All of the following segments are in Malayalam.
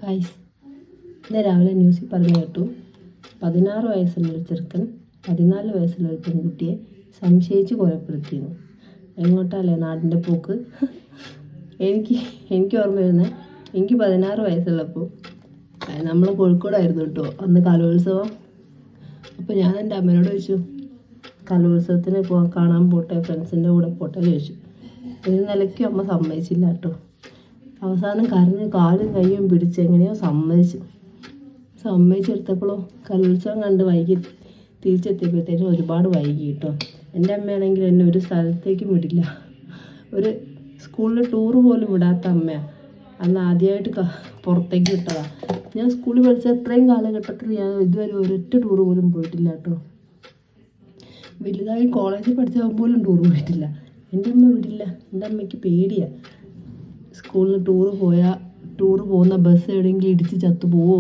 ഗായ്സ്, ഇന്ന് രാവിലെ ന്യൂസിൽ പറഞ്ഞു കേട്ടു 16 വയസ്സുള്ള ഒരു ചെറുക്കൻ 14 വയസ്സുള്ള ഒരു പെൺകുട്ടിയെ സംശയിച്ച് കൊലപ്പെടുത്തിയിരുന്നു. എങ്ങോട്ടല്ലേ നാടിൻ്റെ പോക്ക്? എനിക്ക് ഓർമ്മ വരുന്നത്, എനിക്ക് 16 വയസ്സുള്ളപ്പോൾ നമ്മൾ കോഴിക്കോടായിരുന്നു കേട്ടോ അന്ന് കലോത്സവം. അപ്പോൾ ഞാൻ എൻ്റെ അമ്മയോട് ചോദിച്ചു, കലോത്സവത്തിന് കാണാൻ പോട്ടെ, ഫ്രണ്ട്സിൻ്റെ കൂടെ പോട്ടെ ചോദിച്ചു. ഒരു നിലയ്ക്കും അമ്മ സമ്മതിച്ചില്ല കേട്ടോ. അവസാനം കരഞ്ഞ് കാലും കയ്യും പിടിച്ച് എങ്ങനെയോ സമ്മതിച്ചെടുത്തപ്പോഴോ കലോത്സവം കണ്ട് വൈകി തിരിച്ചെത്തിയപ്പോഴത്തേനും ഒരുപാട് വൈകി കേട്ടോ. എൻ്റെ അമ്മയാണെങ്കിൽ എന്നെ ഒരു സ്ഥലത്തേക്കും വിടില്ല. ഒരു സ്കൂളിൽ ടൂറ് പോലും വിടാത്ത അമ്മയാണ്. അന്ന് ആദ്യമായിട്ട് പുറത്തേക്ക് വിട്ടതാണ്. ഞാൻ സ്കൂളിൽ പഠിച്ച അത്രയും കാലഘട്ടത്തിൽ ഞാൻ ഇതുവരെ ഒരൊറ്റ ടൂറ് പോലും പോയിട്ടില്ല കേട്ടോ. വലുതായി കോളേജിൽ പഠിച്ചാൽ പോലും ടൂറ് പോയിട്ടില്ല. എൻ്റെ അമ്മ വിടില്ല. എൻ്റെ അമ്മയ്ക്ക് പേടിയാണ്. സ്കൂളിൽ ടൂറ് പോകുന്ന ബസ് എവിടെയെങ്കിലും ഇടിച്ച് ചത്തു പോവോ,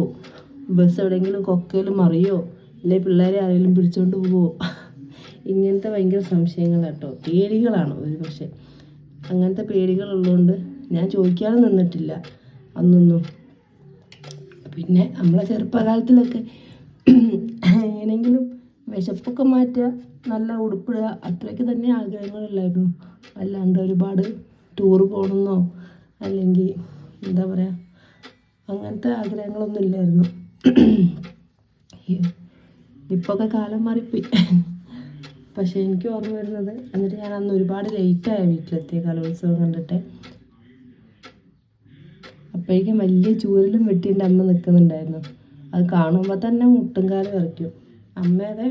ബസ് എവിടെയെങ്കിലും കൊക്കയിൽ മറിയോ, അല്ലെങ്കിൽ പിള്ളേരെ ആരെങ്കിലും പിടിച്ചുകൊണ്ട് പോവോ, ഇങ്ങനത്തെ ഭയങ്കര സംശയങ്ങളാട്ടോ. പേടികളാണ് ഒരു പക്ഷേ. അങ്ങനത്തെ പേടികളുള്ളതുകൊണ്ട് ഞാൻ ചോദിക്കാതെ നിന്നിട്ടില്ല അന്നൊന്നും. പിന്നെ നമ്മളെ ചെറുപ്പകാലത്തിലൊക്കെ എങ്ങനെയെങ്കിലും വിശപ്പൊക്കെ മാറ്റുക, നല്ല ഉടുപ്പിടുക, അത്രയ്ക്ക് തന്നെ ആഗ്രഹങ്ങളില്ലായിരുന്നു. അല്ലാണ്ട് ഒരുപാട് ടൂറ് പോകണമെന്നോ അല്ലെങ്കിൽ എന്താ പറയുക, അങ്ങനത്തെ ആഗ്രഹങ്ങളൊന്നും ഇല്ലായിരുന്നു. ഇപ്പോഴൊക്കെ കാലം മാറിപ്പോയി. പക്ഷേ എനിക്ക് ഓർമ്മ വരുന്നത്, എന്നിട്ട് ഞാൻ അന്ന് ഒരുപാട് ലേറ്റായ വീട്ടിലെത്തിയ കലോത്സവം കണ്ടിട്ട്. അപ്പോഴേക്കും വലിയ ചൂരലും വെട്ടിൻ്റെ അമ്മ നിൽക്കുന്നുണ്ടായിരുന്നു. അത് കാണുമ്പോൾ തന്നെ മുട്ടുംകാലം വിറയ്ക്കും. അമ്മയുടെ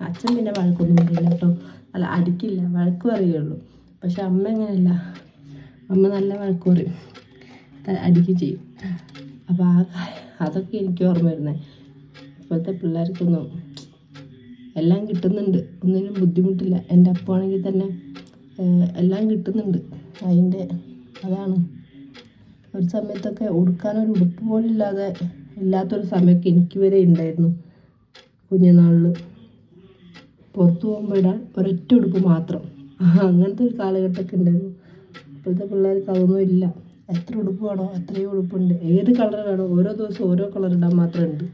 അച്ഛൻ പിന്നെ വഴക്കൊന്നും പറയില്ല കേട്ടോ. അല്ല, അടിക്കില്ല, വഴക്ക് പറയുള്ളൂ. പക്ഷെ അമ്മ അങ്ങനെയല്ല, അമ്മ നല്ല വഴക്ക് പറയും, അടിക്കുകയും ചെയ്യും. അപ്പോൾ അതൊക്കെ എനിക്ക് ഓർമ്മ വരുന്നത്. ഇപ്പോഴത്തെ പിള്ളേർക്കൊന്നും എല്ലാം കിട്ടുന്നുണ്ട്, ഒന്നിനും ബുദ്ധിമുട്ടില്ല. എൻ്റെ അപ്പമാണെങ്കിൽ തന്നെ എല്ലാം കിട്ടുന്നുണ്ട്. അതാണ്. ഒരു സമയത്തൊക്കെ ഉടുക്കാനൊരു ഉടുപ്പ് പോലും ഇല്ലാത്തൊരു സമയമൊക്കെ എനിക്ക് വരെ ഉണ്ടായിരുന്നു. കുഞ്ഞുനാളിൽ പുറത്തു പോകുമ്പോൾ ഇടാൻ ഒരൊറ്റ ഉടുപ്പ് മാത്രം, അങ്ങനത്തെ ഒരു കാലഘട്ടമൊക്കെ ഉണ്ടായിരുന്നു. ഇപ്പോഴത്തെ പിള്ളേർക്ക് അതൊന്നും ഇല്ല. എത്ര ഉടുപ്പ് വേണോ അത്രയും ഉടുപ്പുണ്ട്. ഏത് കളർ വേണോ ഓരോ ദിവസം ഓരോ കളർ ഇടാൻ മാത്രമുണ്ട്.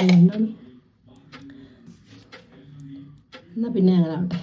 അതുകൊണ്ടാണ്. എന്നാൽ പിന്നെ അങ്ങനെ ആവട്ടെ.